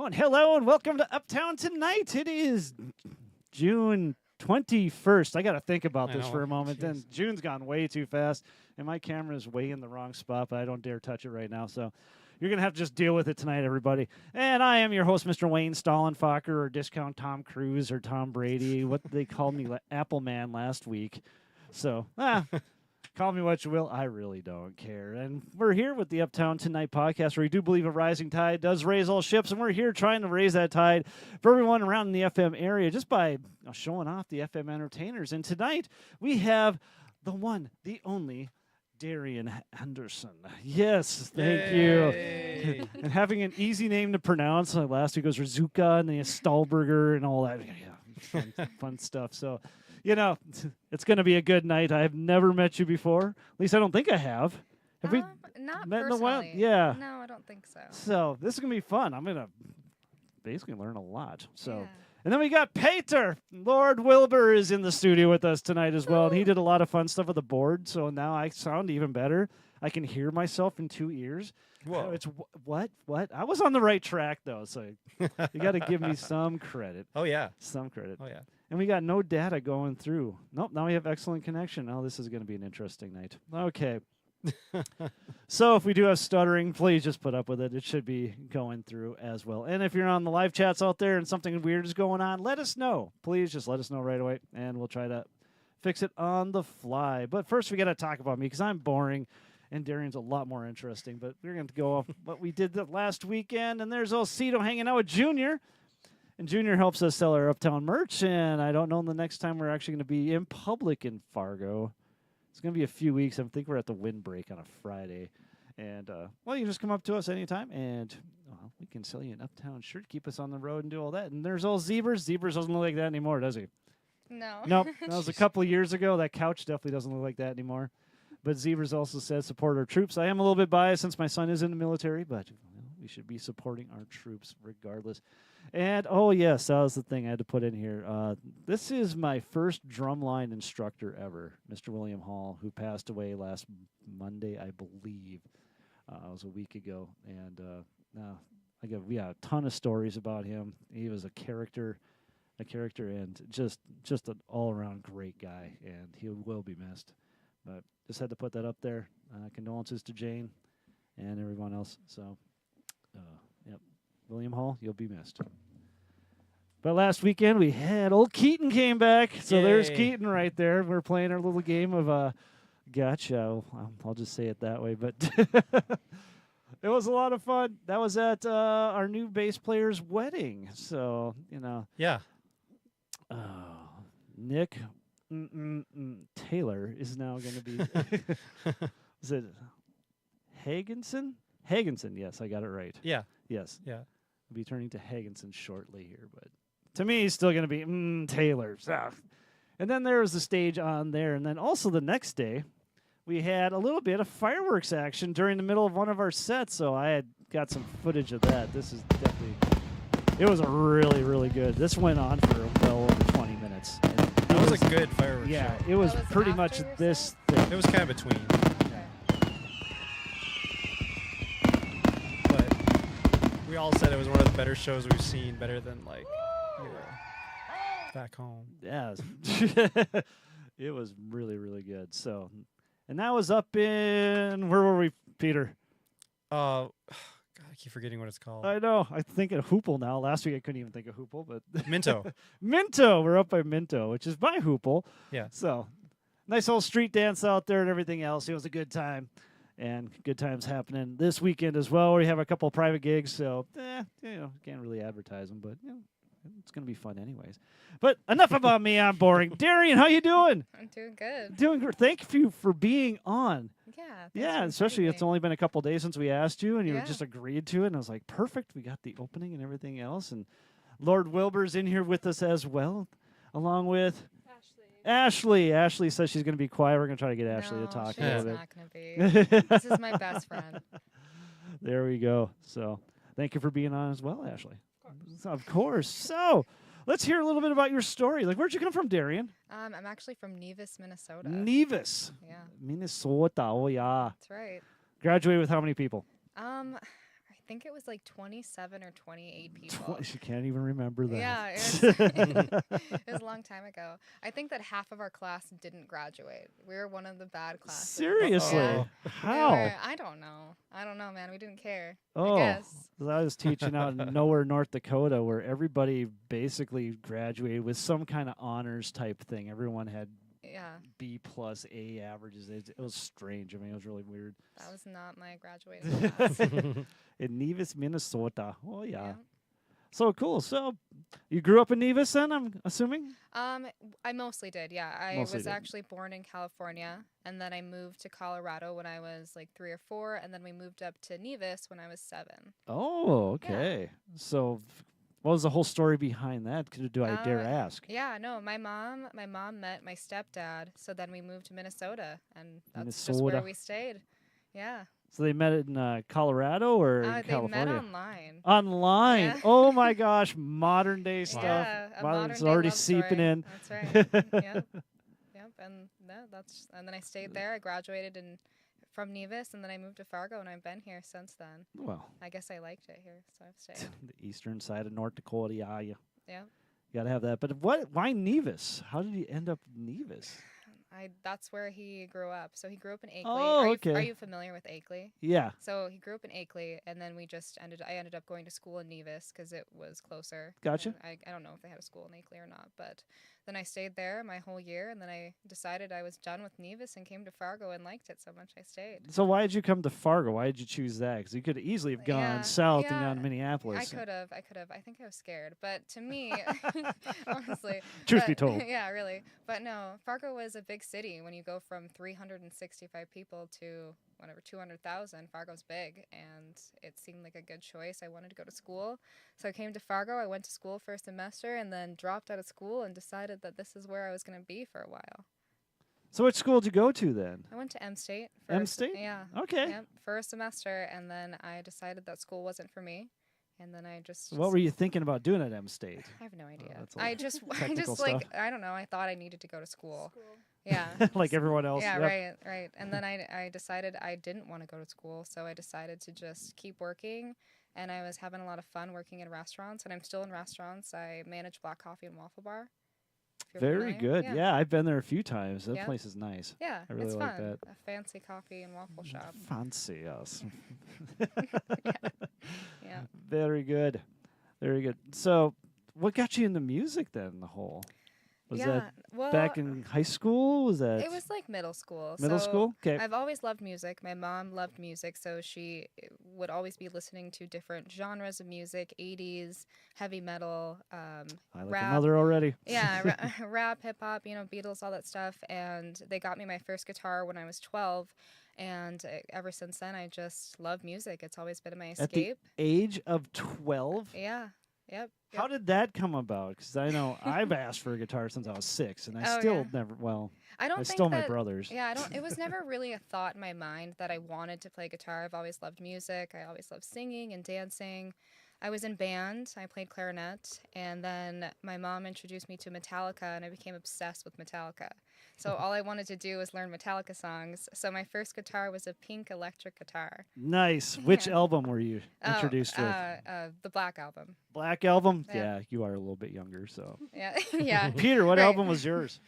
Oh, and hello and welcome to Uptown Tonight. It is June 21st. I got to think about this for a moment. Jeez. Then June's gone way too fast, and my camera is way in the wrong spot, but I don't dare touch it right now. So you're going to have to just deal with it tonight, everybody. And I am your host, Mr. Wayne Stallenfacher, or Discount Tom Cruise, or Tom Brady, what they called me Apple Man last week. So, call me what you will. I really don't care. And we're here with the Uptown Tonight Podcast, where we do believe a rising tide does raise all ships. And we're here trying to raise that tide for everyone around in the FM area just by showing off the FM entertainers. And tonight we have the one, the only, Darian Anderson. Yes, thank you. And having an easy name to pronounce. Last week was Rizuka and then Stahlberger and all that. Yeah, fun stuff. So, you know, it's going to be a good night. I've never met you before. At least I don't think I have. Have we not met personally. in a while? Yeah. No, I don't think so. So this is going to be fun. I'm going to basically learn a lot. So, Yeah. And then we got Peter. Lord Wilber is in the studio with us tonight as well. And he did a lot of fun stuff with the board. So now I sound even better. I can hear myself in two ears. Whoa. It's what? I was on the right track, though. So you got to give me some credit. Oh, yeah. Some credit. Oh, yeah. And we got no data going through. Nope, now we have excellent connection. Oh, this is going to be an interesting night. Okay. So if we do have stuttering, please just put up with it. It should be going through as well. And if you're on the live chats out there and something weird is going on, let us know. Please just let us know right away, and we'll try to fix it on the fly. But first, we got to talk about me because I'm boring, and Darian's a lot more interesting. But we're going to go off what we did the last weekend, and there's Cito hanging out with Junior. And Junior helps us sell our Uptown merch, and I don't know the next time we're actually going to be in public in Fargo. It's going to be a few weeks. I think we're at the windbreak on a Friday. And, well, you just come up to us anytime, and we can sell you an Uptown shirt, keep us on the road, and do all that. And there's old Zebras. Zebras doesn't look like that anymore, does he? No. Nope. That was a couple of years ago. That couch definitely doesn't look like that anymore. But Zebras also says support our troops. I am a little bit biased since my son is in the military, but we should be supporting our troops regardless. And, oh, yes, that was the thing I had to put in here. This is my first drumline instructor ever, Mr. William Hall, who passed away last Monday, I believe. It was a week ago. And we got a ton of stories about him. He was a character and just an all-around great guy, and he will be missed. But just had to put that up there. Condolences to Jane and everyone else. So, yep. William Hall, you'll be missed. But last weekend we had old Keaton came back. So Yay. There's Keaton right there. We're playing our little game of gotcha. I'll just say it that way. But it was a lot of fun. That was at our new bass player's wedding. So, you know. Yeah. Nick Taylor is now going to be. Is it Hagenson? Hagenson, yes, I got it right. Yeah. Yes. Yeah. I'll be turning to Hagenson shortly here, but to me, he's still going to be Taylor. And then there was the stage on there. And then also the next day, we had a little bit of fireworks action during the middle of one of our sets. So I had got some footage of that. This is definitely, it was a really, really good. This went on for well over 20 minutes. That was a good fireworks show. Yeah, it was That was pretty after much your this set? thing. It was kind of between. But we all said it was one of the better shows we've seen, better than, like, you know, back home. Yeah. It was really, really good. So, and that was up in, where were we, Peter? God, I keep forgetting what it's called. I know. I think of Hoople now. Last week I couldn't even think of Hoople, but Minto. Minto. We're up by Minto, which is by Hoople. Yeah. So, nice old street dance out there and everything else. It was a good time. And good times happening this weekend as well. We have a couple of private gigs, so can't really advertise them, but it's going to be fun anyways. But enough about me. I'm boring. Darian, how you doing? I'm doing good. Doing good. Thank you for being on. Yeah. Yeah, especially it's only been a couple days since we asked you, and you Yeah. just agreed to it. And I was like, perfect. We got the opening and everything else. And Lord Wilber's in here with us as well, along with Ashley. Ashley says she's going to be quiet. We're going to try to get Ashley to talk a little she's bit. not going to be. This is my best friend. There we go. So thank you for being on as well, Ashley. Of course. So let's hear a little bit about your story. Like, where'd you come from, Darian? I'm actually from Nevis, Minnesota. Nevis. Yeah. Minnesota. Oh, yeah. That's right. Graduated with how many people? I think it was like 27 or 28 people. She can't even remember that. Yeah, it was a long time ago. I think that half of our class didn't graduate. We were one of the bad classes. Seriously? Uh-oh. How? I don't know, man. We didn't care. Oh, I guess. 'cause I was teaching out in nowhere, North Dakota, where everybody basically graduated with some kind of honors type thing. Everyone had Yeah, B plus A averages. It was strange. I mean, it was really weird. that was not my graduating class. In Nevis, Minnesota. Oh, yeah. Yeah. So cool. So you grew up in Nevis then, I'm assuming? I mostly did, yeah. I Mostly was did. actually born in California, and then I moved to Colorado when I was like 3 or 4, and then we moved up to Nevis when I was 7. Oh, okay. So what was the whole story behind that? Do I dare ask? Yeah, no, my mom met my stepdad, so then we moved to Minnesota, and that's just Minnesota. where we stayed. Yeah. So they met in Colorado or in They California? met online. Online. Yeah. Oh my gosh, modern day stuff. Yeah, a modern It's day already love seeping story. in. That's right. Yep. Yep. And and then I stayed there. I graduated from Nevis, and then I moved to Fargo, and I've been here since then. Well, I guess I liked it here, so I've stayed. the eastern side of North Dakota, yeah, you Yeah. got to have that. But why Nevis? How did you end up Nevis? That's where he grew up. So he grew up in Akeley. Oh, Are okay. you familiar with Akeley? Yeah, So he grew up in Akeley, and then I ended up going to school in Nevis because it was closer. Gotcha. And I don't know if they had a school in Akeley or not, but then I stayed there my whole year, and then I decided I was done with Nevis and came to Fargo and liked it so much I stayed. so why did you come to Fargo? Why did you choose that? Because you could easily have gone Yeah, south and yeah, gone to Minneapolis. I could have. I think I was scared, but to me, honestly, Truth be but- told. yeah, really. But no, Fargo was a big city. When you go from 365 people to 200,000, Fargo's big, and it seemed like a good choice. I wanted to go to school, so I came to Fargo. I went to school for a semester, and then dropped out of school and decided that this is where I was going to be for a while. So which school did you go to then? I went to M State. M State? Yeah. Okay. Yep, for a semester, and then I decided that school wasn't for me, and then I just. What were you thinking about doing at M State? I have no idea. that's all I just technical like stuff. I don't know. I thought I needed to go to school. Yeah. Like everyone else. Yeah, Yep. right. And then I decided I didn't want to go to school, so I decided to just keep working, and I was having a lot of fun working in restaurants, and I'm still in restaurants. I manage Black Coffee and Waffle Bar. If you're Very familiar. good. Yeah, I've been there a few times. That Yeah. place is nice. Yeah, I really it's like fun. that. A fancy coffee and waffle shop. Fancy us. Yeah. Very good. Very good. So, what got you into music then? The whole was that well, back in high school? Was that it was like middle school. middle so school? Okay. I've always loved music. My mom loved music, so she would always be listening to different genres of music, 80s, heavy metal, I like rap. your mother already. yeah, rap, hip hop, Beatles, all that stuff. And they got me my first guitar when I was 12. And ever since then, I just love music. It's always been my At the escape. age of 12. Yeah. Yep. How did that come about? Because I know I've asked for a guitar since I was 6, and I Oh, still yeah. never. Well, I don't I think stole my that, brothers. Yeah, I don't. It was never really a thought in my mind that I wanted to play guitar. I've always loved music. I always loved singing and dancing. I was in band. I played clarinet, and then my mom introduced me to Metallica, and I became obsessed with Metallica. So all I wanted to do was learn Metallica songs. So my first guitar was a pink electric guitar. Nice. Which Yeah. album were you introduced with? The Black Album. Black Album? Yeah. Yeah, you are a little bit younger, so. Yeah, yeah. Peter, what Right. album was yours?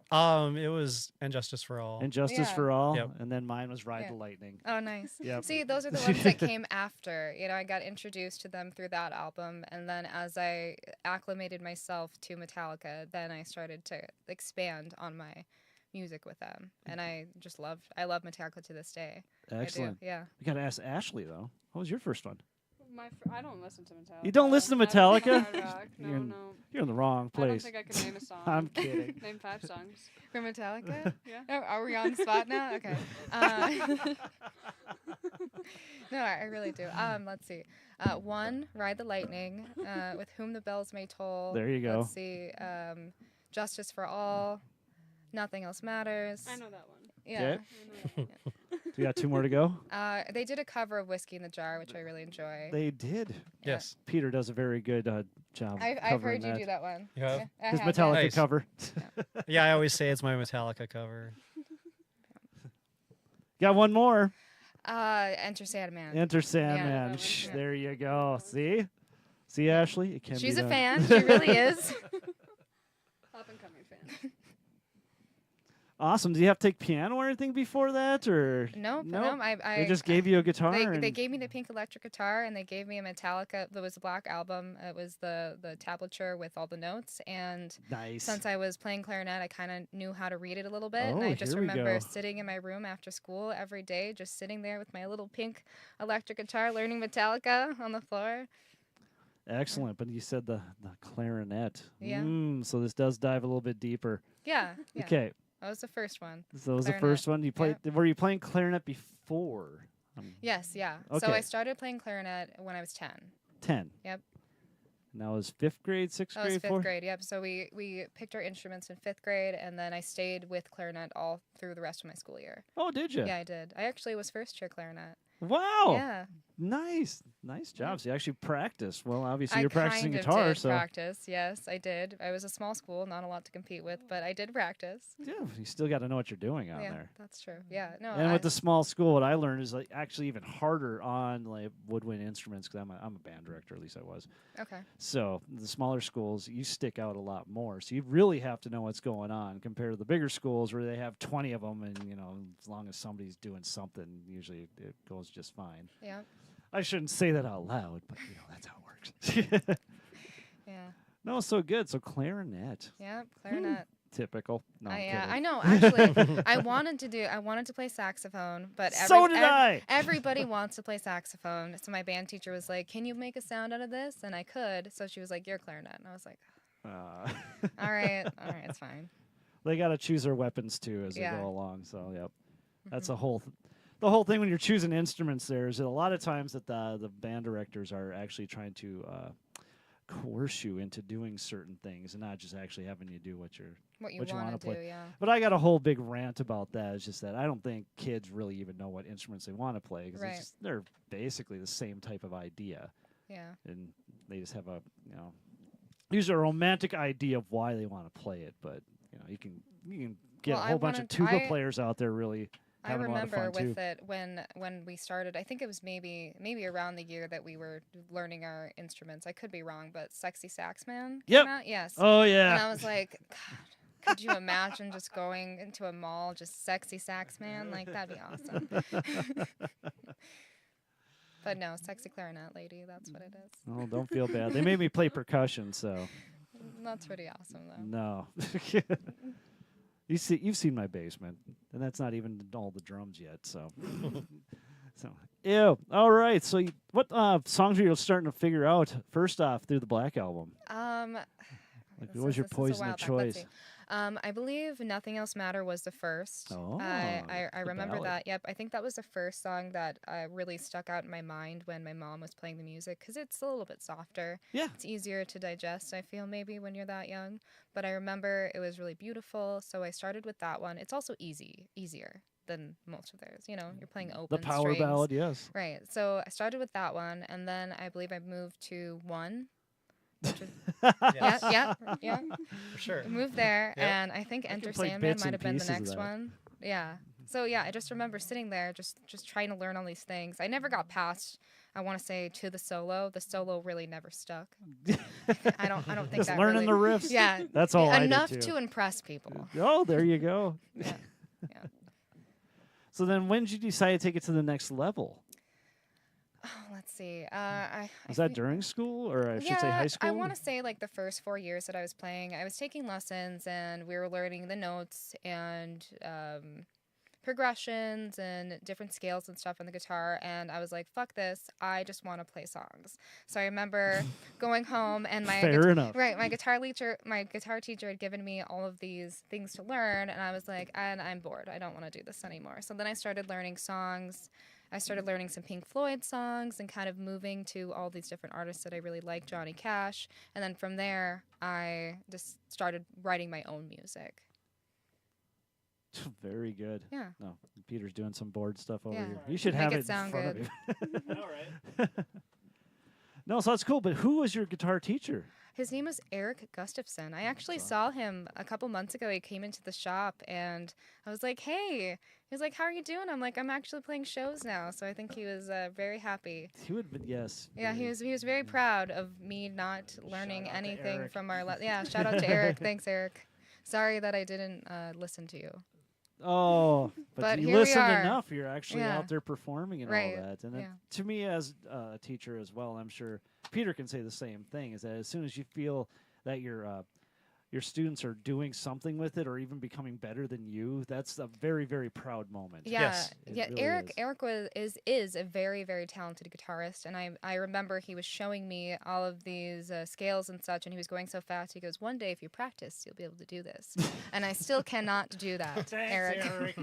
It was Injustice for All. Injustice Yeah. for All, Yep. and then mine was Ride Yeah. the Lightning. Oh, nice. Yep. See, those are the ones that came after. I got introduced to them through that album, and then as I acclimated myself to Metallica, then I started to expand on my music with them, and I love Metallica to this day. Excellent. I do, yeah. We got to ask Ashley, though. What was your first one? I don't listen to Metallica. You don't listen to I don't Metallica? hard rock. No, You're- no. You're in the wrong I don't place. think I can name a song. I'm kidding. Name 5 songs. For Metallica? Yeah. Oh, are we on the spot now? Okay. No, I really do. Let's see. 1, Ride the Lightning, With Whom the Bells May Toll. There you go. Let's see. Justice for All, Nothing Else Matters. I know that one. Yeah. Okay. I know that one. We got 2 more to go. They did a cover of Whiskey in the Jar, which I really enjoy. They did. Yeah. Yes. Peter does a very good job. I've covering heard you do that one. You have? Yeah, I His have, Metallica Nice. cover. Yeah, I always say it's my Metallica cover. Got one more. Enter Sandman. Enter Sandman. that one, Shh, yeah. there you go. See, Ashley, it can She's be a done. fan. She really is. Up and coming fan. Awesome. Did you have to take piano or anything before that, or Nope. Nope. I they just gave you a guitar? They and gave me the pink electric guitar, and they gave me a Metallica. There was a black album. It was the tablature with all the notes. And nice. since I was playing clarinet, I kind of knew how to read it a little bit. And Oh, I just here we remember go. sitting in my room after school every day, just sitting there with my little pink electric guitar, learning Metallica on the floor. Excellent. But you said the clarinet. Yeah. So this does dive a little bit deeper. Yeah. Okay. That was the first one. So that was the Clarinet. first one you played. Were you playing clarinet before? Yes, yeah. So Okay. I started playing clarinet when I was 10. 10. Yep. And that was 5th grade, 6th That was grade, fifth 4th? grade, yep. So we picked our instruments in 5th grade, and then I stayed with clarinet all through the rest of my school year. Oh, did you? Yeah, I did. I actually was first chair clarinet. Wow. Yeah. Nice job. So you actually practiced. Well, obviously I you're practicing kind of guitar, did so practice. Yes, I did. I was a small school, not a lot to compete with, but I did practice. yeah, you still got to know what you're doing out Yeah, there. that's true. Yeah, no. And with the small school, what I learned is like actually even harder on like woodwind instruments because I'm a band director, at least I was. okay. So the smaller schools, you stick out a lot more. So you really have to know what's going on compared to the bigger schools where they have 20 of them, and as long as somebody's doing something, usually it goes just fine. Yeah. I shouldn't say that out loud, but that's how it works. Yeah. No, so good. So clarinet, Yeah. Clarinet. typical. No, I'm I kidding. know. Actually, I wanted to play saxophone, but So did I. Everybody wants to play saxophone. So my band teacher was like, "Can you make a sound out of this?" And I could. So she was like, "You're clarinet." And I was like, all right, it's fine. They got to choose their weapons too as Yeah. they go along. So yep, that's the whole thing when you're choosing instruments. There is a lot of times that the band directors are actually trying to coerce you into doing certain things and not just actually having you do what you What you wanna want to play. do, yeah. But I got a whole big rant about that. It's just that I don't think kids really even know what instruments they want to play because Right. they're basically the same type of idea, Yeah. and they just have a usually a romantic idea of why they want to play it. But you can get Well, a I whole bunch of wanted- tuba I- players out there really I having a lot of remember fun with too. it when we started. I think it was maybe around the year that we were learning our instruments. I could be wrong, but Sexy Saxman Yep. came out. Yes. Oh And yeah. I was like, God, could you imagine just going into a mall, just Sexy Saxman? Like that'd be awesome. But no, Sexy Clarinet Lady. That's what it is. Oh, don't feel bad. They made me play percussion, so That's pretty awesome though. no. You've seen my basement, and that's not even all the drums yet. So, ew. All right. So, what songs are you starting to figure out first off through the Black Album? Like, what was your this is a poison while of back. Let's choice? see. I believe Nothing Else Matter was the first. Oh, I the remember ballad. that. Yep. I think that was the first song that really stuck out in my mind when my mom was playing the music because it's a little bit softer. Yeah. It's easier to digest, I feel, maybe when you're that young. But I remember it was really beautiful. So I started with that one. It's also easier than most of theirs. You're playing open The power strings. ballad, yes. Right. So I started with that one. And then I believe I moved to One. Yes. Yeah. For sure. Moved there, Yep. and I think can Enter play Sandman bits might and have been the pieces of next that. one. Yeah. So yeah, I just remember sitting there, just trying to learn all these things. I never got past. I want to say to the solo. The solo really never stuck. I don't think Just that learning really, the riffs. Yeah. That's all I did Enough too. to impress people. Oh, there you go. Yeah. So then, when did you decide to take it to the next level? Oh, let's see. Was that during school, or I should say high school? I want to say like the first 4 years that I was playing, I was taking lessons and we were learning the notes and progressions and different scales and stuff on the guitar. And I was like, fuck this. I just want to play songs. So I remember going home and my Fair enough. Right, my guitar teacher had given me all of these things to learn, and I was like, and I'm bored. I don't want to do this anymore. So then I started learning songs. I started learning some Pink Floyd songs and kind of moving to all these different artists that I really like, Johnny Cash. And then from there, I just started writing my own music. Very good. Yeah. No, Peter's doing some board stuff over Yeah. here. You should Make have it it in sound front good. of you. All right. No, so that's cool. But who was your guitar teacher? His name was Eric Gustafson. I actually saw him a couple months ago. He came into the shop, and I was like, hey. He was like, how are you doing? I'm like, I'm actually playing shows now. So I think he was very happy. He would have been, yes. Yeah, he was very proud of me not learning Shout out to anything Eric. from our... yeah, shout out to Eric. Thanks, Eric. Sorry that I didn't listen to you. Oh, But you here we listened are. enough. You're actually Yeah. out there performing and Right. all that. And then Yeah. to me, as a teacher as well, I'm sure Peter can say the same thing, is that as soon as you feel that your students are doing something with it or even becoming better than you, that's a very, very proud moment. Yeah, Yes. It yeah. really Eric is. Eric is a very, very talented guitarist, and I remember he was showing me all of these scales and such, and he was going so fast. He goes, "One day, if you practice, you'll be able to do this," and I still cannot do that, Eric.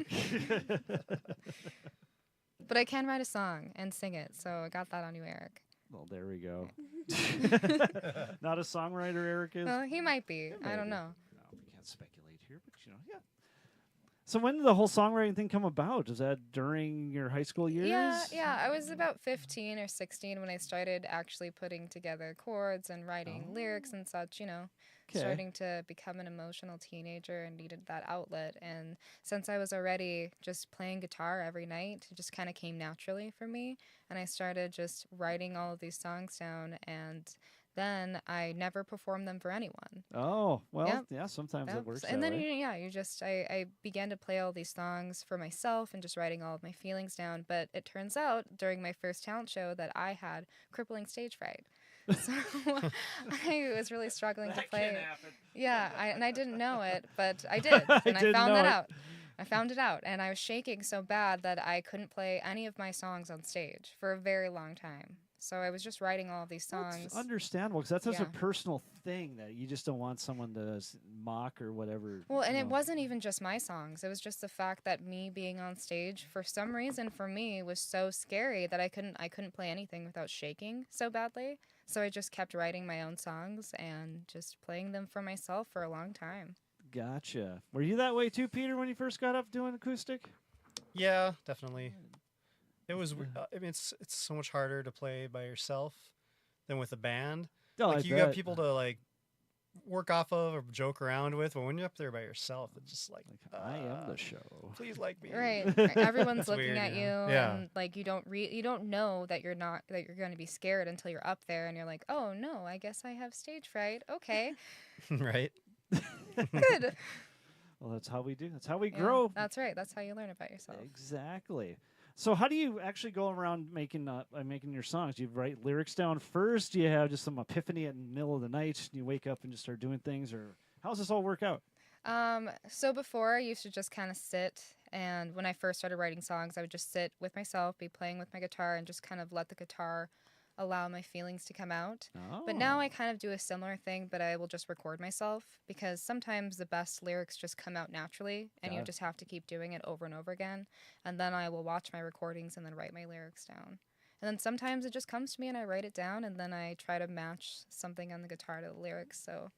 But I can write a song and sing it, so I got that on you, Eric. Well, there we go. Not a songwriter, Eric is? Well, he might be. I don't maybe. know. No, we can't speculate here, but yeah. So when did the whole songwriting thing come about? Was that during your high school years? Yeah. I was about 15 or 16 when I started actually putting together chords and writing lyrics and such, Okay. starting to become an emotional teenager and needed that outlet. And since I was already just playing guitar every night, it just kind of came naturally for me. And I started just writing all of these songs down, and then I never performed them for anyone. Oh, well, Yep. yeah, sometimes it Yep. works And that then way. I began to play all these songs for myself and just writing all of my feelings down. But it turns out during my first talent show that I had crippling stage fright. So I was really struggling to play. Yeah, and I didn't know it, but I did, and I didn't found know that it. out. I found it out, and I was shaking so bad that I couldn't play any of my songs on stage for a very long time. So I was just writing all of these songs. That's understandable, because that's such a Yeah. personal thing that you just don't want someone to mock or whatever. Well, and you it know. wasn't even just my songs. It was just the fact that me being on stage, for some reason, for me, was so scary that I couldn't play anything without shaking so badly. So I just kept writing my own songs and just playing them for myself for a long time. Gotcha. Were you that way too, Peter, when you first got up doing acoustic? Yeah, definitely. It was. I mean, it's so much harder to play by yourself than with a band. Oh, Like I you bet. got people to like work off of or joke around with, but when you're up there by yourself, it's just like, I am the show. please like me. Right. Everyone's It's looking weird, at you you, know? Yeah. and like you don't know that you're going to be scared until you're up there, and you're like, oh no, I guess I have stage fright. Okay, Right. good. Well, that's how we do. That's how we Yeah, grow. that's right. That's how you learn about yourself. Exactly. So how do you actually go around making your songs? Do you write lyrics down first? Do you have just some epiphany in the middle of the night and you wake up and just start doing things? Or how does this all work out? So before I used to just kind of sit, and when I first started writing songs, I would just sit with myself, be playing with my guitar, and just kind of let the guitar allow my feelings to come out. But now I kind of do a similar thing, but I will just record myself, because sometimes the best lyrics just come out naturally, and Got you it. just have to keep doing it over and over again. And then I will watch my recordings and then write my lyrics down. And then sometimes it just comes to me and I write it down, and then I try to match something on the guitar to the lyrics. So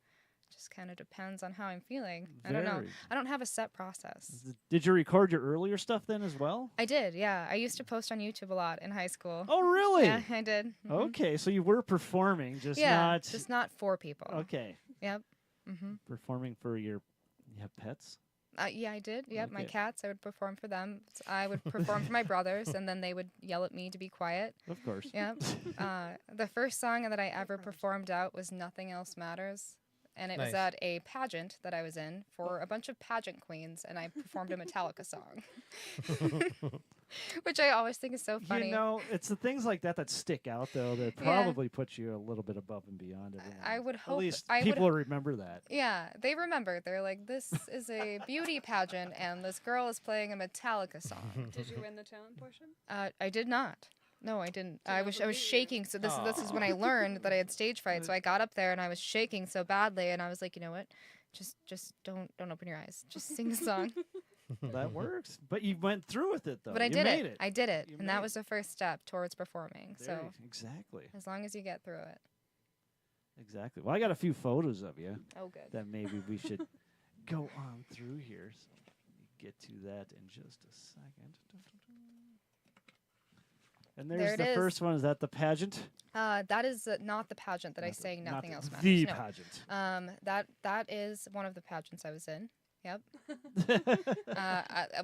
it just kind of depends on how I'm feeling. I don't know. Very. I don't have a set process. Did you record your earlier stuff then as well? I did, yeah. I used to post on YouTube a lot in high school. Oh, really? Yeah, I did. Mhm. Okay, so you were performing, just Yeah, not. just not for people. Okay, Yep. Mm-hmm. performing for your. You have pets? Yeah, I did. Yep, my Okay. cats, I would perform for them. I would perform for my brothers, and then they would yell at me to be quiet. Of course. Yep. The first song that I ever performed out was Nothing Else Matters. And it was Nice. at a pageant that I was in for a bunch of pageant queens, and I performed a Metallica song. Which I always think is so funny. You know, it's the things like that stick out, though, that Yeah. probably put you a little bit above and beyond everyone. I would At hope- least I would- people will remember that. Yeah, they remember. They're like, this is a beauty pageant, and this girl is playing a Metallica song. Did you win the talent portion? I did not. No, I didn't. So I that was would be you. shaking. So this is when I learned that I had stage fright. So I got up there and I was shaking so badly, and I was like, you know what? Just don't open your eyes. Just sing the song. That works. But you went through with it, though. But I You did made it. I did it, You and made that it. was the first step towards performing. There So you- exactly. as long as you get through it. Exactly. Well, I got a few photos of you Oh, good. that maybe we should go on through here. So let me get to that in just a second. And There there's it the is. first one. Is that the pageant? That is not the pageant that I Not the- sang not Nothing the- Else Matters. The no. pageant. That is one of the pageants I was in. Yep.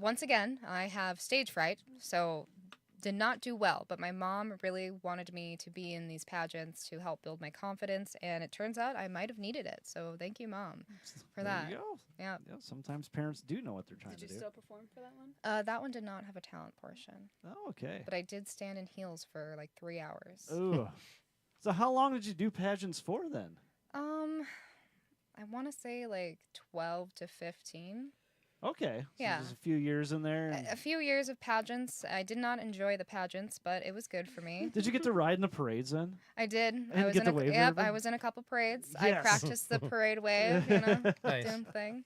Once again, I have stage fright, so did not do well. But my mom really wanted me to be in these pageants to help build my confidence, and it turns out I might have needed it. So thank you, Mom, for There that. you go. Yeah. Yeah, sometimes parents do know what they're trying Did you to do. still perform for that one? That one did not have a talent portion, Oh, okay. but I did stand in heels for like 3 hours. Ooh. So how long did you do pageants for then? I want to say like 12 to 15. Okay. So Yeah. there's a few years in there. and- A few years of pageants. I did not enjoy the pageants, but it was good for me. Did you get to ride in the parades then? I did. And I was get in the a, wave yep, ribbon? I was in a couple parades. I Yes. practiced the parade wave, you know, Nice. doing thing.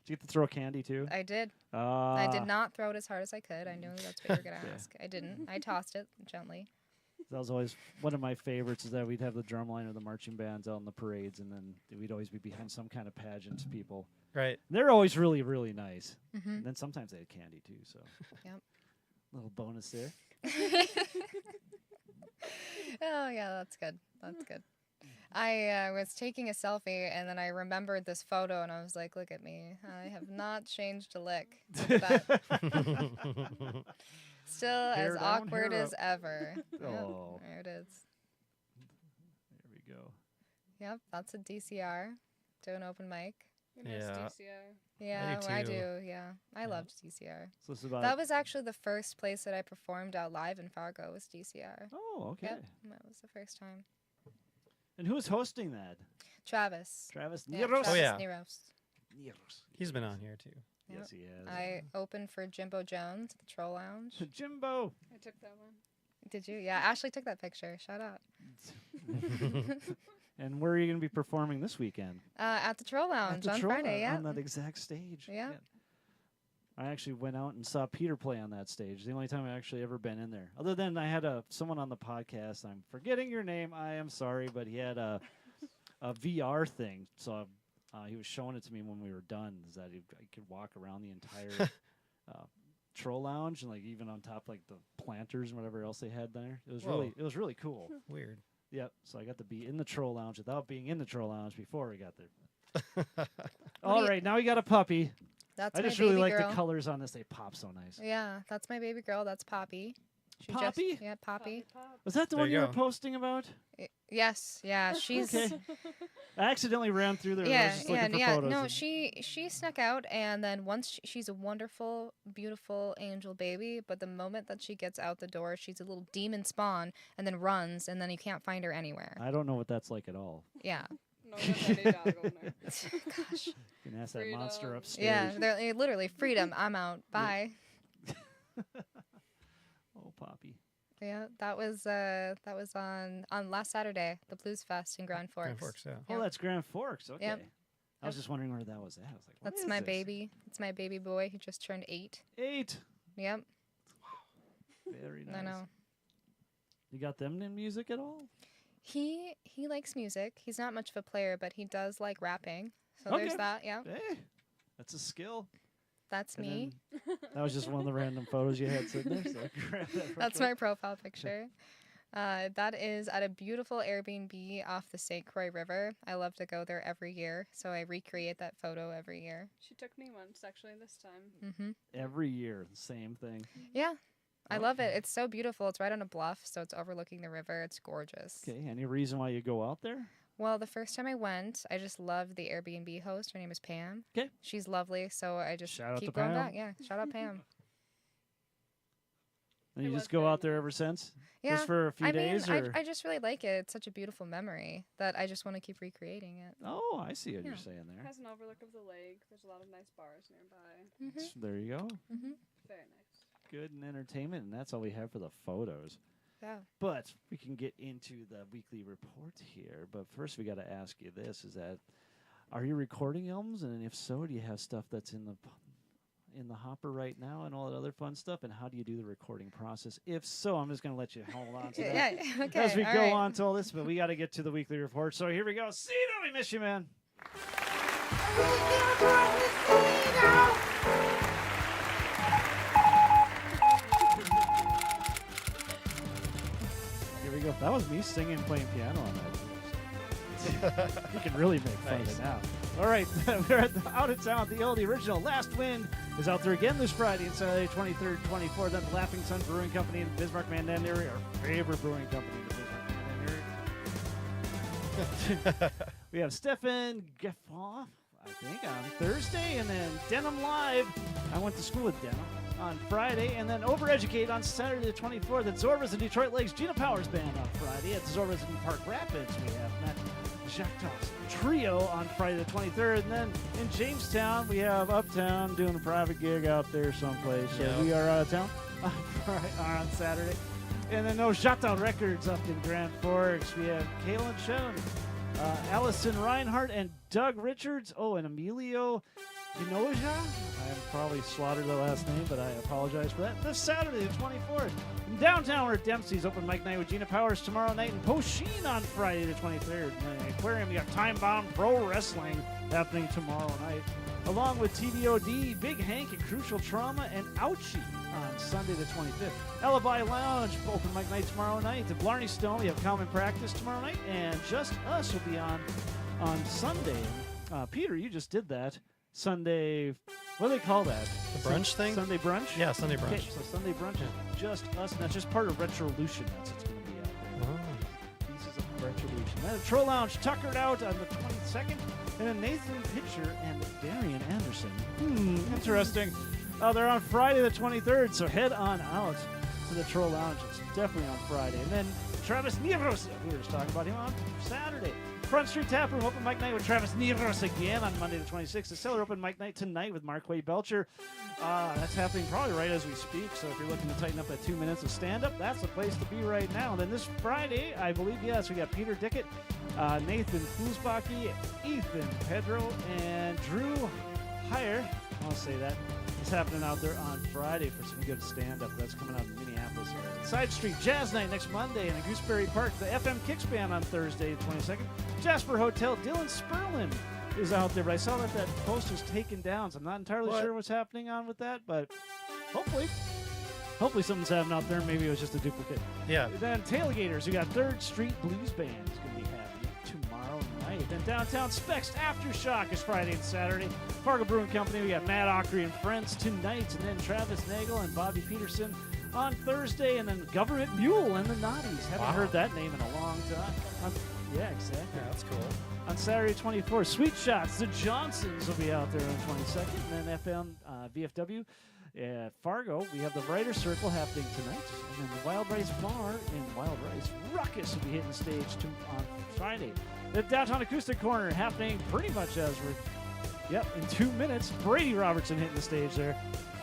Did you get to throw candy too? I did. I Ah, did not throw it as hard as I could. I knew that's what you were gonna Yeah. ask. I didn't. I tossed it gently. That was always one of my favorites. Is that we'd have the drumline or the marching bands out in the parades, and then we'd always be behind some kind of pageant people. Right. They're always really, really nice. Hmm And then sometimes they had candy too. So, Yep. Little bonus there. Oh yeah, that's good. That's good. I was taking a selfie and then I remembered this photo and I was like, "Look at me! I have not changed a lick. Look at that. Still Hair as down, awkward hair as up. ever." Yep, Oh. there it is. There we go. Yep, that's a DCR. Do an open mic. Who knows Yeah. DCR? Yeah, do I too. do. Yeah, I Yeah. loved DCR. So this is about. That was actually the first place that I performed out live in Fargo was DCR. Oh, okay. Yep, that was the first time. And who was hosting that? Travis. Travis Yeah, Nieros. Travis Oh, yeah. Neros. Nieros. He's been on here too. Yep. Yes, he has. I opened for Jimbo Jones at the Troll Lounge. Jimbo. I took that one. Did you? Yeah, Ashley took that picture. Shout out. And where are you going to be performing this weekend? At the Troll Lounge At the on Troll Friday, Lounge, yeah. On that exact stage. Yeah. I actually went out and saw Peter play on that stage. The only time I actually ever been in there. Other than I had someone on the podcast. I'm forgetting your name. I am sorry, but he had a VR thing. So he was showing it to me when we were done. Is that I could walk around the entire Troll Lounge and like even on top like the planters and whatever else they had there. It was Whoa. really cool. Weird. Yep. So I got to be in the Troll Lounge without being in the Troll Lounge before we got there. What All do you- right, now we got a puppy. That's I my just baby really like girl. the colors on this. They pop so nice. Yeah, that's my baby girl. That's Poppy. She Poppy? Yeah, Poppy. Pop. Was that the There one you you were go. posting about? Yes, yeah, she's Okay. I accidentally ran through there. I was yeah, just yeah, looking for yeah. photos. No, and- she snuck out, and then once she's a wonderful, beautiful angel baby. But the moment that she gets out the door, she's a little demon spawn, and then runs, and then you can't find her anywhere. I don't know what that's like at all. Yeah, No, that's any dog owner. gosh. You can ask that monster Freedom. upstairs. Yeah, they're literally freedom. I'm out. Bye. Oh, Poppy. Yeah, that was on last Saturday, the Blues Fest in Grand Forks. Grand Forks, yeah. Oh, Yep. that's Grand Forks. Okay. Yep. I was just wondering where that was at. I was like, what That's is my this? baby. It's my baby boy. He just turned 8. 8. Yep, Very nice. I know. You got them in music at all? He likes music. He's not much of a player, but he does like rapping. So Okay. there's that. Yeah, Hey, that's a skill. that's And me. then- that was just one of the random photos you had sitting there. So I grabbed that real That's quick. my profile picture. That is at a beautiful Airbnb off the St. Croix River. I love to go there every year, so I recreate that photo every year. She took me once, actually, this time. Hmm Every year, same thing. Yeah, I love it. It's so beautiful. It's right on a bluff, so it's overlooking the river. It's gorgeous. Okay, any reason why you go out there? Well, the first time I went, I just loved the Airbnb host. Her name is Pam. 'Kay. She's lovely, so I just Shout out to keep going Pam. back. Yeah, shout out Pam. And It you was just go very out there nice. ever since? Yeah. Just for a few I days? mean, or? I just really like it. It's such a beautiful memory that I just want to keep recreating it. Oh, I see what Yeah. you're saying It there. has an overlook of the lake. There's a lot of nice bars nearby. Hmm There you go. hmm Very nice. Good and entertainment, and that's all we have for the photos. Yeah. But we can get into the weekly report here. But first, we got to ask you this: is that are you recording albums, and if so, do you have stuff that's in the hopper right now, and all that other fun stuff? And how do you do the recording process? If so, I'm just going to let you hold on to that Yeah. Okay. as we all go right. on to all this. But we got to get to the weekly report. So here we go. Cena, we miss you, man. Here we go. That was me singing and playing piano on that. You can really make fun of it now. All right, we're at the Out of Town, the original Last Wind is out there again this Friday and Saturday, 23rd, 24th. Then the Laughing Sun Brewing Company in Bismarck, Mandan area, our favorite brewing company in the Bismarck, Mandan area. We have Stefan Geffoff, I think, on Thursday, and then Denim Live. I went to school with Denim on Friday, and then Overeducate on Saturday the 24th at Zorba's and Detroit Lakes Gina Powers Band on Friday. At Zorba's in Park Rapids, we have Matt Jacques Trio on Friday the 23rd, and then in Jamestown, we have Uptown doing a private gig out there someplace. So we are out of town on Saturday. And then no Shutdown Records up in Grand Forks. We have Kaylin Shen, Allison Reinhardt, and Doug Richards. Oh, and Emilio Hinoja. I have probably slaughtered the last name, but I apologize for that. This Saturday, the 24th. In downtown, we're at Dempsey's Open Mic Night with Gina Powers tomorrow night, and Posheen on Friday, the 23rd. And in the Aquarium, you got Time Bomb Pro Wrestling happening tomorrow night, along with TVOD, Big Hank, and Crucial Trauma, and Ouchie on Sunday, the 25th. Alibi Lounge, Open Mic Night tomorrow night. The Blarney Stone, we have Common Practice tomorrow night, and Just Us will be on Sunday. Peter, you just did that. Sunday, what do they call that? The brunch thing? Sunday brunch? Yeah, Sunday brunch. Okay, so Sunday brunch is Just Us, and that's just part of Retrolution. That's what's going to be out there. Oh. Pieces of Retrolution. Then a Troll Lounge, Tuckered Out on the 22nd, and then Nathan Pitcher and Darian Anderson. Interesting. They're on Friday the 23rd, so head on out to the Troll Lounge. It's definitely on Friday. And then Travis Nieros, we were just talking about him on Saturday. Front Street Tap Room Open Mic Night with Travis Nieros again on Monday the 26th. The Cellar Open Mic Night tonight with Markway Belcher. That's happening probably right as we speak, so if you're looking to tighten up that 2 minutes of stand-up, that's the place to be right now. And then this Friday, I believe, yes, we got Peter Dickett, Nathan Fusbaki, Ethan Pedro, and Drew Heyer. I'll say that. It's happening out there on Friday for some good stand-up. That's coming out in Minneapolis area. Side Street Jazz Night next Monday in Gooseberry Park. The FM Kicks Band on Thursday, 22nd. Jasper Hotel. Dylan Sperlin is out there, but I saw that post was taken down, so I'm not entirely sure what's happening on with that, but hopefully something's happening out there. Maybe it was just a duplicate. Yeah. Then Tailgaters, we got 3rd Street Blues Band is going to be happening tomorrow night. Then Downtown Specs Aftershock is Friday and Saturday. Fargo Brewing Company, we got Matt Ockery and Friends tonight, and then Travis Nagel and Bobby Peterson on Thursday, and then Government Mule and the Naughties. Haven't heard that name in a long time. Yeah, exactly. Yeah, that's cool. On Saturday 24th, Sweet Shots, the Johnsons will be out there on the 22nd, and then FM VFW at Fargo, we have the Writer Circle happening tonight, and then the Wild Rice Bar in Wild Rice Ruckus will be hitting the stage on Friday. The Downtown Acoustic Corner happening pretty much as we're, in 2 minutes. Brady Robertson hitting the stage there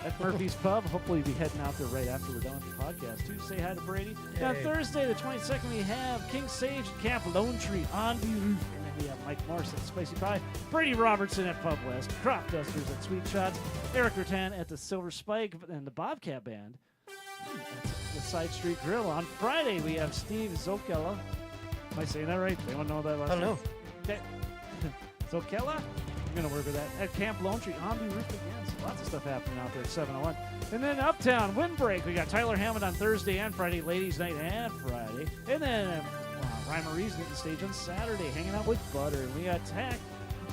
at Murphy's Pub. Hopefully we'll be heading out there right after we're done with the podcast, too. Say hi to Brady. Now, Thursday, the 22nd, we have King Sage at Camp Lone Tree on the roof. And then we have Mike Morris at Spicy Pie, Brady Robertson at Pub West, Crop Dusters at Sweet Shots, Eric Rattan at the Silver Spike, and the Bobcat Band at the Side Street Grill. On Friday, we have Steve Zokella. Am I saying that right? Anyone know that last I don't know. Okay. Zokella? I'm going to work with that. At Camp Lone Tree on the roof again. So lots of stuff happening out there at 701. And then Uptown Windbreak. We got Tyler Hammond on Thursday and Friday, Ladies Night and Friday. And then Ryan Marie's getting the stage on Saturday, hanging out with Butter. And we got Tack,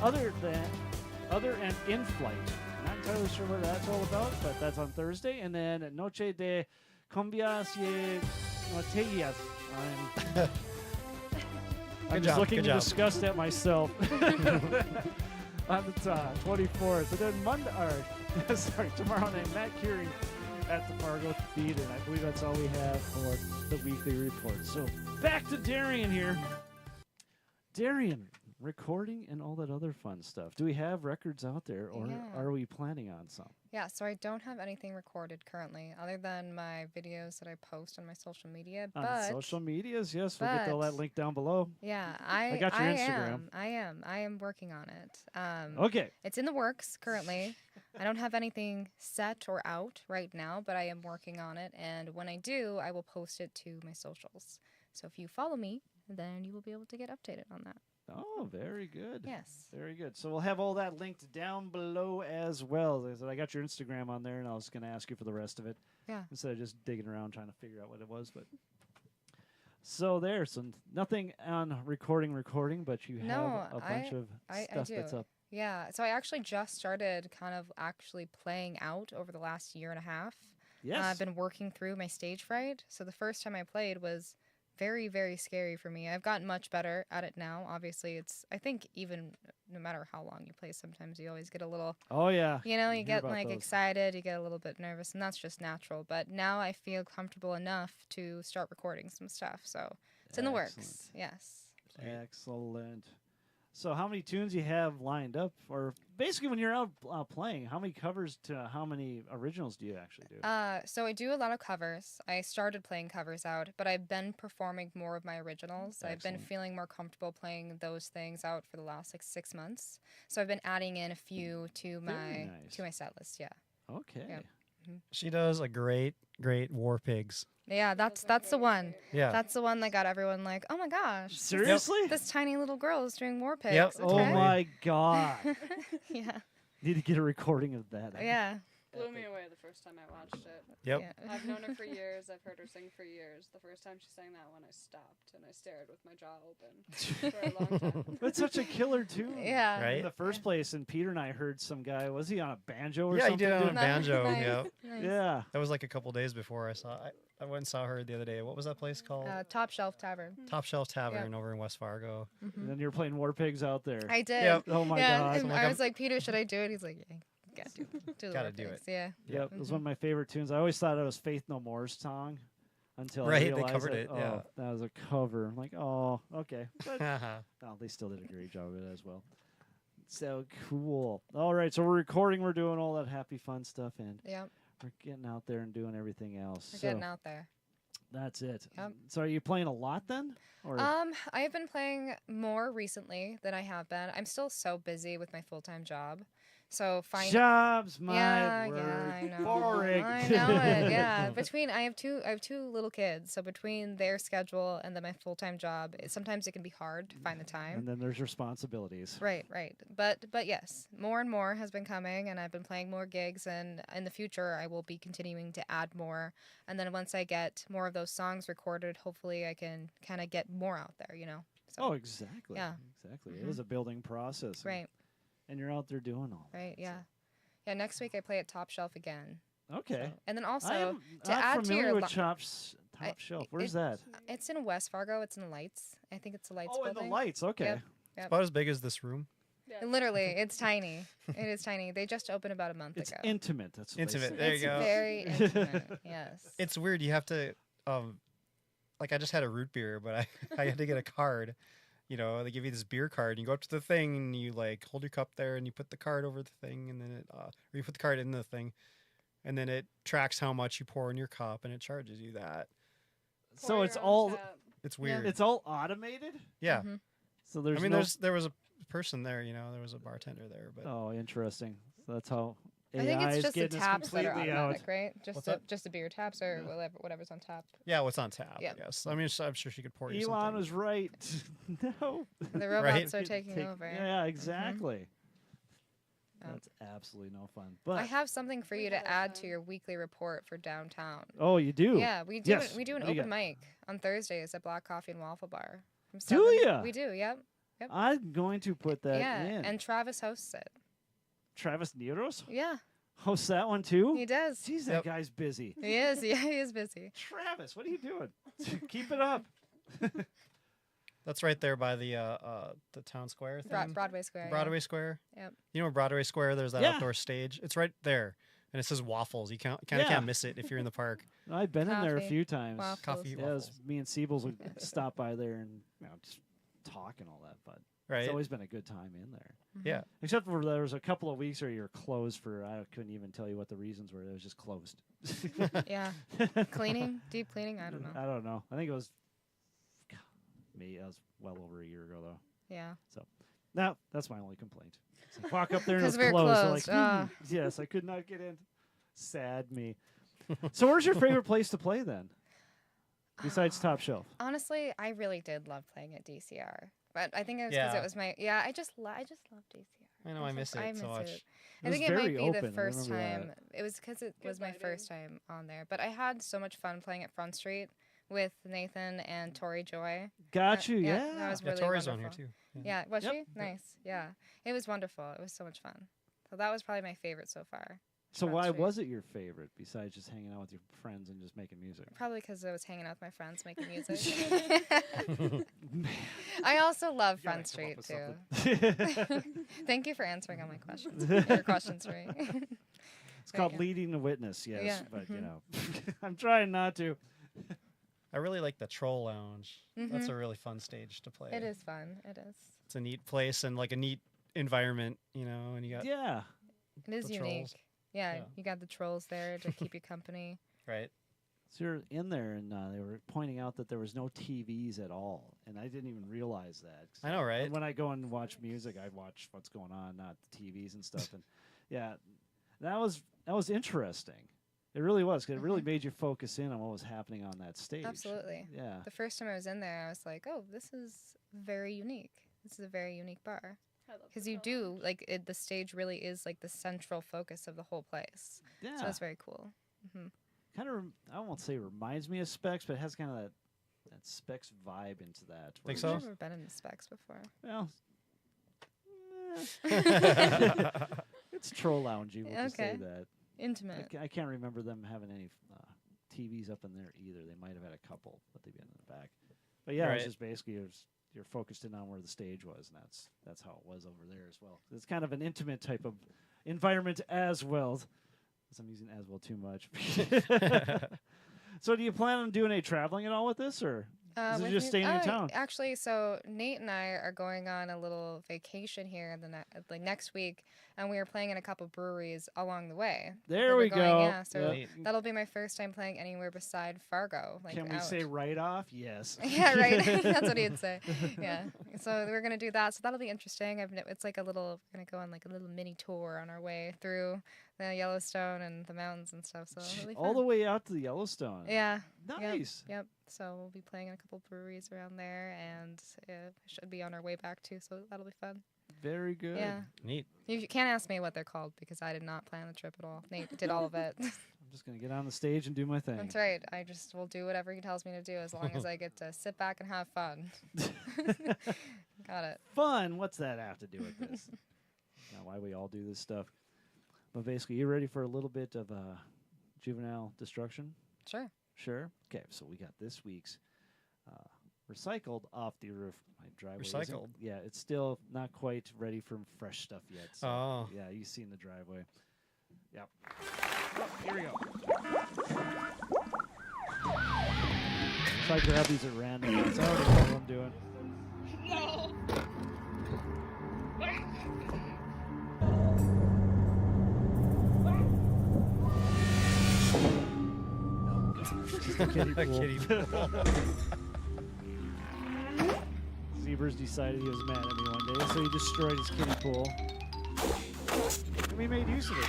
Other and In Flight. Not entirely sure what that's all about, but that's on Thursday. And then Noche de Cumbias y Notellas. I'm just looking to discuss that myself. On the 24th. And then tomorrow night, Matt Curie at the Fargo Theater. And I believe that's all we have for the weekly report. So back to Darian here. Darian, recording and all that other fun stuff. Do we have records out there, or are we planning on some? Yeah, so I don't have anything recorded currently, other than my videos that I post on my social media. On social medias, yes. We'll get all that link down below. Yeah, I got your Instagram. I am working on it. Okay. It's in the works currently. I don't have anything set or out right now, but I am working on it. And when I do, I will post it to my socials. So if you follow me, then you will be able to get updated on that. Oh, very good. Yes. Very good. So we'll have all that linked down below as well. I got your Instagram on there, and I was going to ask you for the rest of it. Yeah. Instead of just digging around trying to figure out what it was. But So there's nothing on recording, but you No, have a bunch of I stuff do. that's up. Yeah, so I actually just started kind of actually playing out over the last year and a half. Yes. I've been working through my stage fright. So the first time I played was very, very scary for me. I've gotten much better at it now. Obviously, I think even no matter how long you play, sometimes you always get a little, Oh yeah. you know, you hear get about like those. excited, you get a little bit nervous, and that's just natural. But now I feel comfortable enough to start recording some stuff. So it's in the works. Yes. Excellent. So how many tunes you have lined up, or basically when you're out playing, how many covers to how many originals do you actually do? So I do a lot of covers. I started playing covers out, but I've been performing more of my originals. I've been Excellent. feeling more comfortable playing those things out for the last like 6 months. So I've been adding in a few to Very my nice. set list. Yeah, Okay. yeah. She does a great War Pigs. yeah. That's the one. Yeah. That's the one that got everyone like, oh my gosh, Seriously? this tiny little girl is doing war pigs. Yep. Oh Okay. my God! yeah, Need to get a recording of that. yeah. Blew me away the first time I watched it. Yep. Yeah. I've known her for years. I've heard her sing for years. The first time she sang that one, I stopped and I stared with my jaw open for a long time. That's such a killer tune. Yeah. Right? In the first place, and Peter and I heard some guy. Was he on a banjo or Yeah, he something? did it on a doing- banjo. Nice. Yep. Nice. Yeah. That was like a couple days before I went and saw her the other day. What was that place called? Top Shelf Tavern. Top Shelf Tavern over in West Fargo. And then you're playing War Pigs out there. I did. Yep. Oh my yeah, God. and I was like, Peter, should I do it? He's like, yeah, you gotta do the Gotta work do things. it. Yeah. Yep, it was one of my favorite tunes. I always thought it was Faith No More's song until I Right, they realized covered that, it, oh, yeah. that was a cover. I'm like, oh, okay. But Uh-huh. no, they still did a great job of it as well. So cool. All right, so we're recording. We're doing all that happy, fun stuff, and Yep. we're getting out there and doing everything else. We're so getting out there. that's it. Yep. So are you playing a lot then? Or I have been playing more recently than I have been. I'm still so busy with my full-time job. So jobs, my yeah, word. yeah, I know. Boring. I know it. Yeah. I have two little kids, so between their schedule and then my full-time job, sometimes it can be hard to find the time. And then there's responsibilities. Right. But yes, more and more has been coming, and I've been playing more gigs, and in the future I will be continuing to add more. And then once I get more of those songs recorded, hopefully I can kind of get more out there, you know. So, Oh, exactly. Yeah. Exactly. It is a building process. and- right, And you're out there doing all that. right, yeah. Yeah, next week I play at Top Shelf again. Okay. So- and then I also am to not add to familiar your with li- Top Shelf. Where's that? it's in West Fargo, it's in the Lights. I think it's the Lights Oh, in building. the lights. Okay. It's about as big as this room. Yeah, Literally, it's tiny. It is tiny. They just opened about a month It's ago. intimate. That's what Intimate. They There say. you It's go. very intimate. Yes. It's weird. You have to, like I just had a root beer, but I had to get a card. You know, they give you this beer card, and you go up to the thing, and you like hold your cup there, and you put the card over the thing, and then it, or you put the card in the thing, and then it tracks how much you pour in your cup, and it charges you that. So pour it's your own all tap. It's Yeah. weird. it's all automated. Yeah. Mhm. So there's I mean, no. there was a person there. You know, there was a bartender there, but Oh, interesting. So that's how AI I think it's is just the getting us taps that are completely automatic, out. right? Just What's the, that? just the beer taps or whatever's on tap. yeah, what's on tap? Yeah. I guess. I mean, I'm sure she could pour you Elon something. was right. No. The robots Right? are taking over. Yeah, exactly. Yeah. That's absolutely no fun. But I have something for We you to had add fun. to your weekly report for downtown. oh, you do. Yeah, we do. Yes. We do an What do you open mic on Thursdays at Black Coffee and Waffle Bar. From Do 7 ya? We do. Yep. I'm going to put that yeah, in. and Travis hosts it. Travis Neros Yeah, hosts that one too. he does. Jeez, that Yep. guy's busy. He is. Yeah, he is busy. Travis, what are you doing? Keep it up. That's right there by the town square thing. Broadway Square. Broadway Square. Yep. You know Broadway Square? There's that Yeah. outdoor stage. It's right there, and it says waffles. You kind of Yeah. can't miss it if you're in the park. I've been in there a Coffee, few times. waffles. Coffee, Yeah, it was waffles. me and Siebels would stop by there and just talk and all that. But Right? it's always been a good time in there. Yeah. Except for there was a couple of weeks where you were closed for I couldn't even tell you what the reasons were. It was just closed. Yeah. Cleaning, deep cleaning. I don't know. I don't know. I think it was me. That was well over a year ago though. Yeah. No, that's my only complaint. It's like, walk up there and it was 'Cause we're closed. They're closed. Like, yes, I could not get in. Sad me. So where's your favorite place to play then? Besides Top Shelf. Honestly, I really did love playing at DCR, but I think it was because Yeah. it was my I just love DCR. I know, I miss it so much. It I was think it might very be open, the I first remember time. that. It was because it Good was my lighting. first time on there, but I had so much fun playing at Front Street with Nathan and Tori Joy. Got you. Yeah. That was Yeah, really Tori's wonderful. on here too. Yeah, was Yep. she? Nice. Yeah. It was wonderful. It was so much fun. So that was probably my favorite so far. So Front why Street. was it your favorite besides just hanging out with your friends and just making music? Probably because I was hanging out with my friends making music. I also love You gotta Front come Street up too. with something. Thank you for answering all my questions. Your questions for me. It's called Yeah. leading the witness, yes, Yeah, but you mhm. know, I'm trying not to. I really like the Troll Lounge. That's Mhm. a really fun stage to play. It is fun. It is. It's a neat place and like a neat environment, you know, and you got Yeah, It is the unique. trolls. Yeah, Yeah. you got the trolls there to keep you company. right. so you're in there, and they were pointing out that there was no TVs at all, and I didn't even realize that. I know, right? When I go and watch music, I watch what's going on, not the TVs and stuff. And yeah, that was interesting. It really was, 'cause it really Mhm. made you focus in on what was happening on that stage. Absolutely. Yeah. The first time I was in there, I was like, oh, this is very unique. This is a very unique bar. I love Because the you Troll do, Lounge. like, the stage really is, like, the central focus of the whole place. Yeah. So it's very cool. Hmm. Kind of, I won't say reminds me of Specs, but it has kind of that Specs vibe into that. where Think it's so? I've just- never been in the Specs before. Well, it's troll loungy. We'll just say Okay. that. Intimate. I can't remember them having any TVs up in there either. They might have had a couple, but they've been in the back. But yeah, Right. it's just basically you're focused in on where the stage was, and that's how it was over there as well. It's kind of an intimate type of environment as well. I'm using as well too much. So do you plan on doing any traveling at all with this, or is it with just me- staying in town? Actually, so Nate and I are going on a little vacation here in like next week, and we are playing in a couple breweries along the way. There We're we going- go. Yeah, so Yep. that'll be my first time playing anywhere beside Fargo. Like Can we out. say right off? Yes. Yeah, right. That's what he'd say. Yeah. So we're gonna do that. So that'll be interesting. It's like we're gonna go on like a little mini tour on our way through the Yellowstone and the mountains and stuff. So it'll be All the fun. way out to the Yellowstone. Yeah. Nice. Yep. So we'll be playing in a couple breweries around there, and should be on our way back too. So that'll be fun. Very good. Yeah. Neat. You can't ask me what they're called because I did not plan the trip at all. Nate did all of it. I'm just gonna get on the stage and do my thing. That's right. I just will do whatever he tells me to do as long as I get to sit back and have fun. Got it. Fun. What's that have to do with this? Not why we all do this stuff. But basically, you ready for a little bit of juvenile destruction? Sure. Sure. Okay. So we got this week's recycled off the roof. My driveway. Recycled? Yeah, it's still not quite ready for fresh stuff yet. So Oh. yeah, you seen the driveway. Yep. Oh, here we go. So I grab these at random. That's already what I'm doing. Just a kiddie A pool. kiddie pool. Zebras decided he was mad at me one day, so he destroyed his kiddie pool. And we made use of it.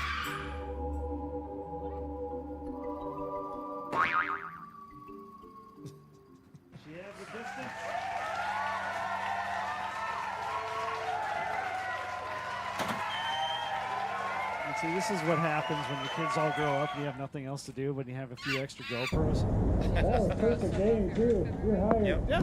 She has the distance. And see, this is what happens when your kids all grow up and you have nothing else to do, but you have a few extra GoPros. Oh, perfect game too. You're hired. Yep. Yeah.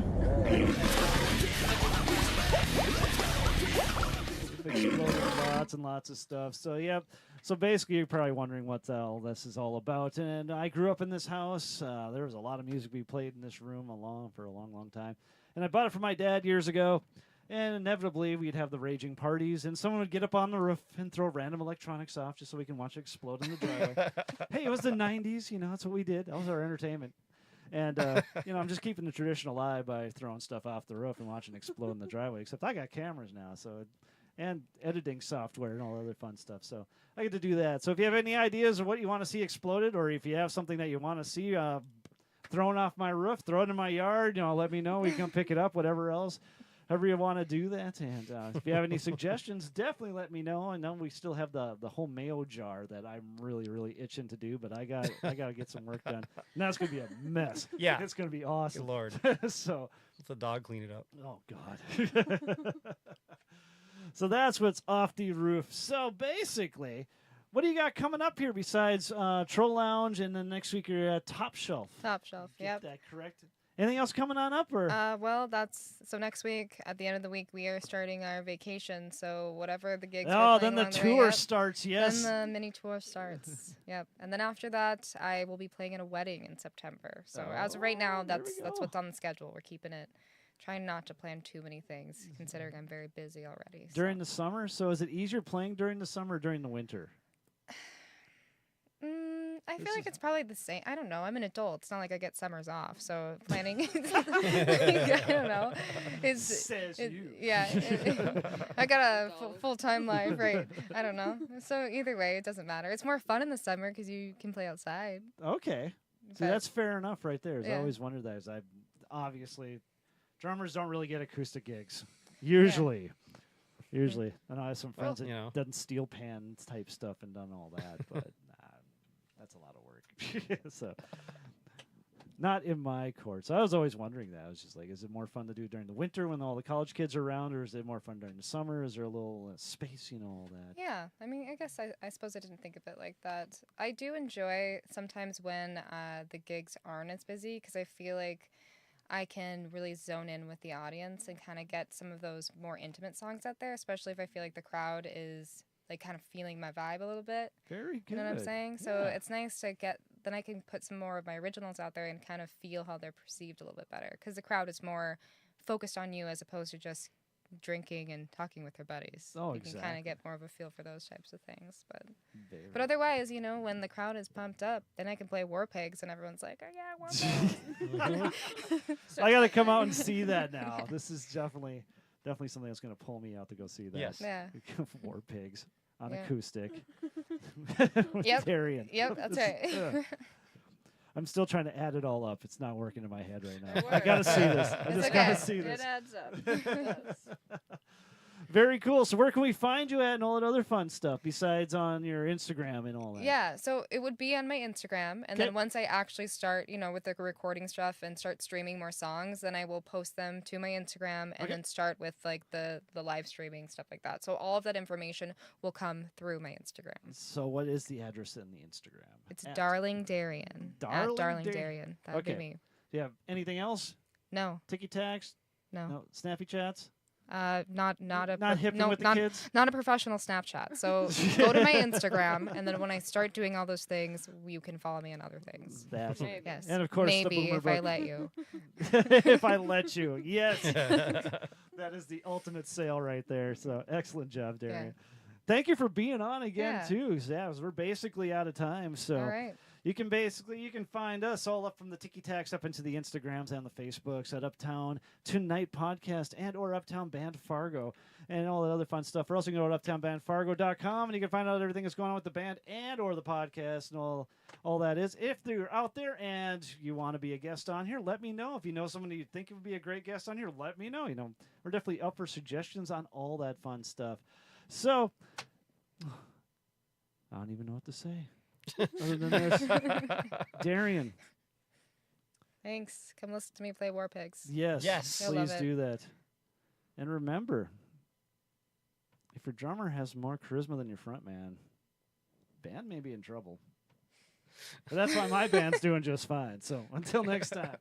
Exploding lots and lots of stuff. So, yep. So basically, you're probably wondering what all this is all about. And I grew up in this house. There was a lot of music we played in this room for a long, long time. And I bought it from my dad years ago. And inevitably, we'd have the raging parties, and someone would get up on the roof and throw random electronics off just so we can watch it explode in the driveway. Hey, it was the 90s. You know, that's what we did. That was our entertainment. And, I'm just keeping the tradition alive by throwing stuff off the roof and watching it explode in the driveway, except I got cameras now, and editing software and all other fun stuff. So I get to do that. So if you have any ideas of what you want to see exploded, or if you have something that you want to see thrown off my roof, throw it in my yard, let me know. We can come pick it up, whatever else. However you want to do that. And if you have any suggestions, definitely let me know. I know we still have the whole mayo jar that I'm really, really itching to do, but I got to get some work done. And that's going to be a mess. Yeah. It's going to be Good awesome. Lord. So, Let the dog clean it up. oh, God. So that's what's off the roof. So basically, What do you got coming up here besides Troll Lounge, and then next week you're at Top Shelf? Top Shelf. Get Yep. that correct. Anything else coming on up, or? Well, so next week, at the end of the week, we are starting our vacation. So whatever the gigs. Oh, we're then playing the along way tour up, starts. Yes. Then the mini tour starts. Yep. And then after that, I will be playing at a wedding in September. So as of right now, there we that's go. what's on the schedule. We're keeping it, trying not to plan too many things, considering I'm very busy already. During the summer. So is it easier playing during the summer or during the winter? I This feel like is- it's probably the same. I don't know. I'm an adult. It's not like I get summers off. So planning, I don't know. Says you. Yeah. I got a Dog. full-time life, right? I don't know. So either way, it doesn't matter. It's more fun in the summer because you can play outside. Okay. See, But- that's fair enough right there. I Yeah. always wondered that. Obviously, drummers don't really get acoustic gigs. Usually. Usually. I know I have some Well, friends that you know. done steel pan type stuff and done all that, but that's a lot of work. So, not in my court. So I was always wondering that. I was just like, is it more fun to do during the winter when all the college kids are around, or is it more fun during the summer? Is there a little space, all that? Yeah, I mean, I guess I suppose I didn't think of it like that. I do enjoy sometimes when the gigs aren't as busy because I feel like I can really zone in with the audience and kind of get some of those more intimate songs out there, especially if I feel like the crowd is like kind of feeling my vibe a little bit. Very good. You know what I'm saying? So Yeah. it's nice to then I can put some more of my originals out there and kind of feel how they're perceived a little bit better because the crowd is more focused on you as opposed to just drinking and talking with their buddies. Oh, you can kind exactly. of get more of a feel for those types of things. But Very otherwise, when the crowd is pumped up, then I can play War Pigs and everyone's like, oh yeah, War Pigs. I got to come out and see that now. This is definitely something that's going to pull me out to go see that. Yes. Yeah. War Pigs on Yeah. acoustic. With Yep. Darian. Yep, that's right. I'm still trying to add it all up. It's not working in my head right now. It I got to works. see this. I It's just okay. got to see It this. adds up. It does. Very cool. So where can we find you at and all that other fun stuff besides on your Instagram and all that? Yeah, so it would be on my Instagram, and Okay. then once I actually start, with the recording stuff and start streaming more songs, then I will post them to my Instagram and Okay. then start with like the live streaming stuff like that. So all of that information will come through my Instagram. So what is the address in the Instagram? It's At- Darling Darian. Darling At Darling Dar- Darian. That would Okay. be me. Do you have anything else? No, Ticky Tags? no. No. Snappy Chats? Not a Not hipping no, with the not, kids? not a professional Snapchat. So go to my Instagram, and then when I start doing all those things, you can follow me on other things. That's Maybe. Yes. And of course, the maybe Boomer if I Book. let you. If I let you. Yes. That is the ultimate sale right there. So excellent job, Darian. Thank you for being on again, Yeah. too. 'Cause, yeah, we're basically out of time. So All right. you can find us all up from the Tiki Tacs up into the Instagrams and the Facebooks at Uptown Tonight Podcast and or Uptown Band Fargo and all that other fun stuff. Or else you can go to uptownbandfargo.com and you can find out everything that's going on with the band and or the podcast and all that is. If you're out there and you want to be a guest on here, let me know. If you know someone you think would be a great guest on here, let me know. We're definitely up for suggestions on all that fun stuff. So I don't even know what to say. Other than this, Darian, Thanks. Come listen to me play War Pigs. yes, Yes. You'll love please it. do that. And remember, if your drummer has more charisma than your front man, band may be in trouble. But that's why my band's doing just fine. So until next time.